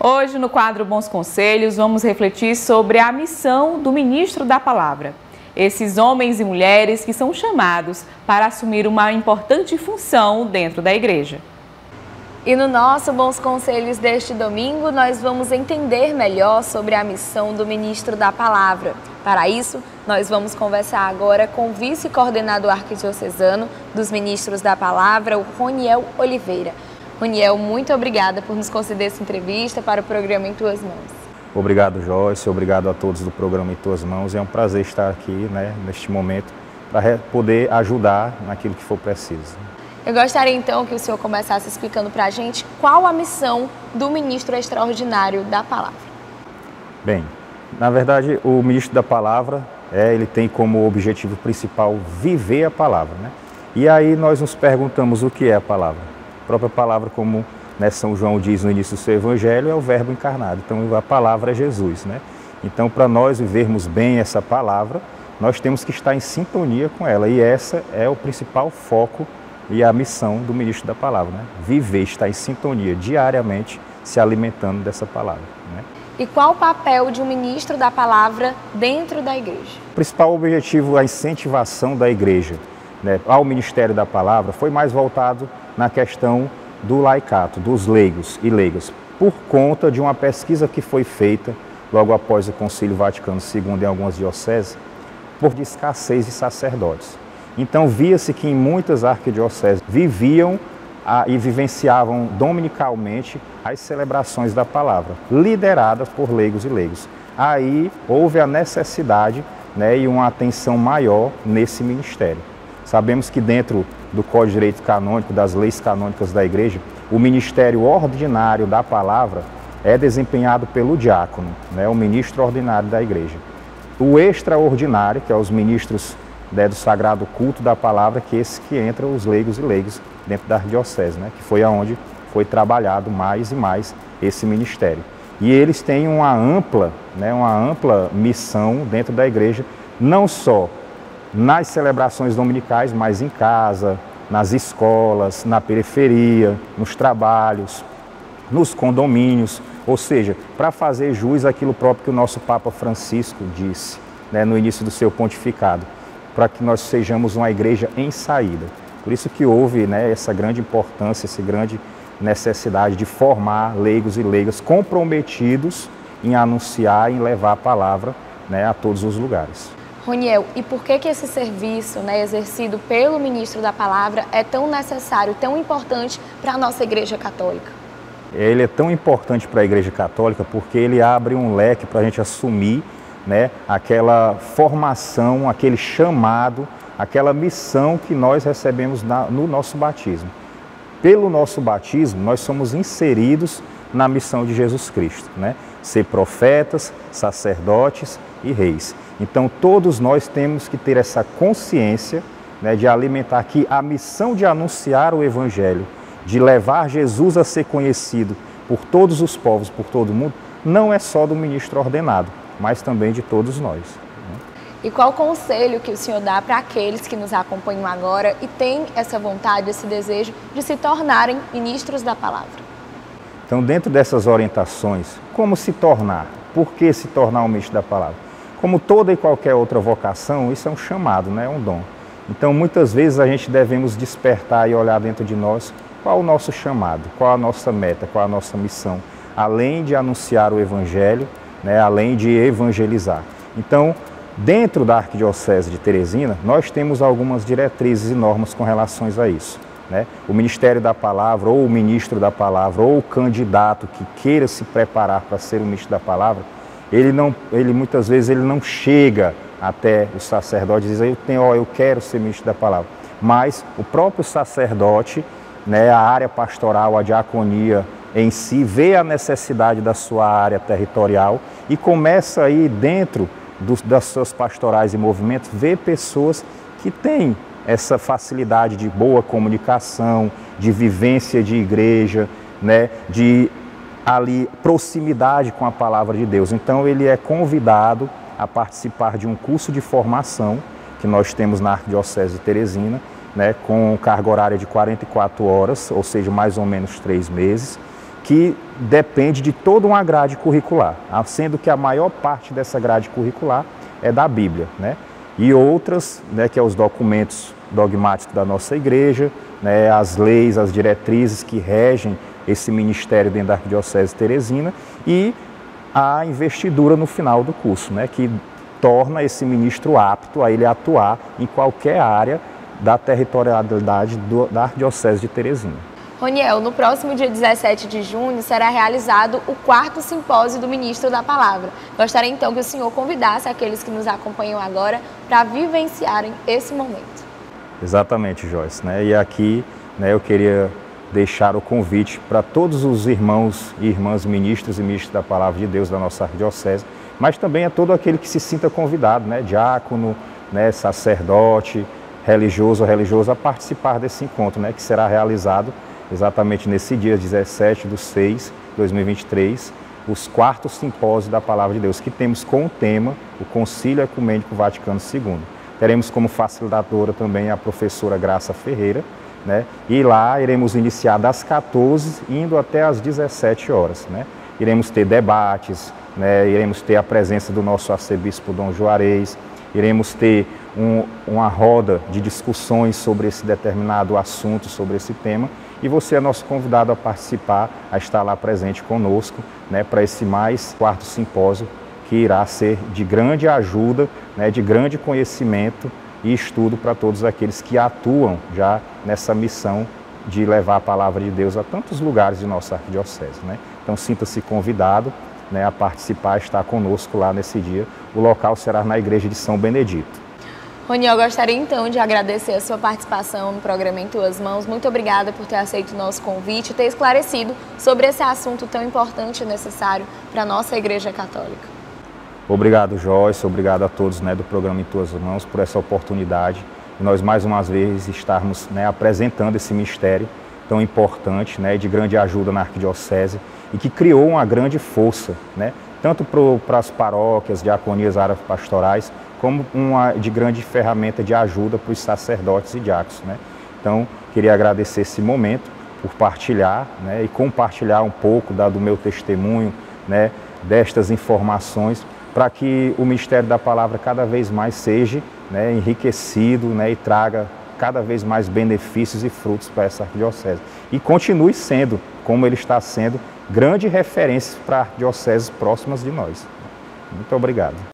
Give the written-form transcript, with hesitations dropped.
Hoje, no quadro Bons Conselhos, vamos refletir sobre a missão do ministro da Palavra. Esses homens e mulheres que são chamados para assumir uma importante função dentro da igreja. E no nosso Bons Conselhos deste domingo, nós vamos entender melhor sobre a missão do ministro da Palavra. Para isso, nós vamos conversar agora com o vice-coordenador arquidiocesano dos ministros da Palavra, o Roniel Oliveira. Roniel, muito obrigada por nos conceder essa entrevista para o programa Em Tuas Mãos. Obrigado, Joyce. Obrigado a todos do programa Em Tuas Mãos. É um prazer estar aqui, neste momento, para poder ajudar naquilo que for preciso. Eu gostaria então que o senhor começasse explicando para a gente qual a missão do ministro extraordinário da Palavra. Bem, na verdade, o ministro da Palavra, ele tem como objetivo principal viver a Palavra, E aí nós nos perguntamos o que é a Palavra. A própria palavra, como São João diz no início do seu Evangelho, é o Verbo encarnado. Então a palavra é Jesus, Então, para nós vivermos bem essa palavra, nós temos que estar em sintonia com ela. E essa é o principal foco e a missão do ministro da Palavra, Viver, estar em sintonia diariamente, se alimentando dessa palavra, E qual o papel de um ministro da Palavra dentro da igreja? O principal objetivo, a incentivação da igreja, ao ministério da Palavra, foi mais voltado na questão do laicato, dos leigos e leigas, por conta de uma pesquisa que foi feita logo após o Concílio Vaticano II em algumas dioceses, por escassez de sacerdotes. Então via-se que em muitas arquidioceses viviam e vivenciavam dominicalmente as celebrações da palavra, lideradas por leigos e leigos. Aí houve a necessidade e uma atenção maior nesse ministério. Sabemos que dentro do Código de Direito Canônico, das leis canônicas da Igreja, o ministério ordinário da palavra é desempenhado pelo diácono, o ministro ordinário da Igreja. O extraordinário, que é os ministros do Sagrado Culto da Palavra, que é esse que entra os leigos e leigos dentro da arquidiocese, que foi aonde foi trabalhado mais e mais esse ministério. E eles têm uma ampla missão dentro da Igreja, não só nas celebrações dominicais, mas em casa, nas escolas, na periferia, nos trabalhos, nos condomínios, ou seja, para fazer jus àquilo próprio que o nosso Papa Francisco disse no início do seu pontificado, para que nós sejamos uma igreja em saída. Por isso que houve essa grande importância, essa grande necessidade de formar leigos e leigas comprometidos em anunciar e em levar a palavra a todos os lugares. Roniel, e por que esse serviço exercido pelo ministro da Palavra é tão necessário, tão importante para a nossa Igreja Católica? Ele é tão importante para a Igreja Católica porque ele abre um leque para a gente assumir aquela formação, aquele chamado, aquela missão que nós recebemos no nosso batismo. Pelo nosso batismo, nós somos inseridos na missão de Jesus Cristo, Ser profetas, sacerdotes e reis. Então, todos nós temos que ter essa consciência de alimentar aqui a missão de anunciar o Evangelho, de levar Jesus a ser conhecido por todos os povos, por todo o mundo, não é só do ministro ordenado, mas também de todos nós. E qual o conselho que o senhor dá para aqueles que nos acompanham agora e têm essa vontade, esse desejo de se tornarem ministros da Palavra? Então, dentro dessas orientações, como se tornar? Por que se tornar um ministro da Palavra? Como toda e qualquer outra vocação, isso é um chamado, é um dom. Então, muitas vezes a gente devemos despertar e olhar dentro de nós qual o nosso chamado, qual a nossa meta, qual a nossa missão, além de anunciar o Evangelho, além de evangelizar. Então, dentro da Arquidiocese de Teresina, nós temos algumas diretrizes e normas com relação a isso. O Ministério da Palavra, ou o ministro da Palavra, ou o candidato que queira se preparar para ser o ministro da Palavra, ele muitas vezes ele não chega até o sacerdote e diz, eu quero ser ministro da Palavra. Mas o próprio sacerdote, a área pastoral, a diaconia em si, vê a necessidade da sua área territorial e começa aí dentro das suas pastorais e movimentos, ver pessoas que têm essa facilidade de boa comunicação, de vivência de igreja, de ali proximidade com a palavra de Deus. Então ele é convidado a participar de um curso de formação que nós temos na Arquidiocese de Teresina, com carga horária de 44 horas, ou seja, mais ou menos 3 meses, que depende de toda uma grade curricular, sendo que a maior parte dessa grade curricular é da Bíblia, né? E outras, né, que é os documentos dogmáticos da nossa igreja, né, as leis, as diretrizes que regem esse ministério dentro da Arquidiocese de Teresina e a investidura no final do curso, né, que torna esse ministro apto a ele atuar em qualquer área da territorialidade da Arquidiocese de Teresina. Roniel, no próximo dia 17 de junho será realizado o 4º simpósio do Ministro da Palavra. Gostaria então que o senhor convidasse aqueles que nos acompanham agora para vivenciarem esse momento. Exatamente, Joyce, né? E aqui, né, eu queria deixar o convite para todos os irmãos e irmãs ministros e ministros da Palavra de Deus da nossa Arquidiocese, mas também a todo aquele que se sinta convidado, né, diácono, né, sacerdote, religioso ou religiosa, a participar desse encontro, né, que será realizado exatamente nesse dia 17/6/2023, os 4º simpósios da Palavra de Deus, que temos como tema o Concílio Ecumênico Vaticano II. Teremos como facilitadora também a professora Graça Ferreira, né? E lá iremos iniciar das 14 indo até às 17 horas, né? Iremos ter debates, né? Iremos ter a presença do nosso arcebispo Dom Juarez, iremos ter uma roda de discussões sobre esse determinado assunto, sobre esse tema, e você é nosso convidado a participar, a estar lá presente conosco, né, para esse mais 4º simpósio, que irá ser de grande ajuda, né, de grande conhecimento e estudo para todos aqueles que atuam já nessa missão de levar a Palavra de Deus a tantos lugares de nossa Arquidiocese, né? Então sinta-se convidado, né, a participar, a estar conosco lá nesse dia. O local será na Igreja de São Benedito. Roniel, gostaria então de agradecer a sua participação no programa Em Tuas Mãos. Muito obrigada por ter aceito o nosso convite e ter esclarecido sobre esse assunto tão importante e necessário para a nossa Igreja Católica. Obrigado, Joyce, obrigado a todos, né, do programa Em Tuas Mãos por essa oportunidade de nós mais uma vez estarmos, né, apresentando esse mistério tão importante, né, de grande ajuda na Arquidiocese e que criou uma grande força, né, tanto para as paróquias, diaconias, áreas pastorais, como uma de grande ferramenta de ajuda para os sacerdotes e diáconos, né? Então, queria agradecer esse momento por partilhar, né, e compartilhar um pouco do meu testemunho, né, destas informações, para que o mistério da palavra cada vez mais seja, né, enriquecido, né, e traga cada vez mais benefícios e frutos para essa arquidiocese. E continue sendo, como ele está sendo, grande referência para dioceses próximas de nós. Muito obrigado.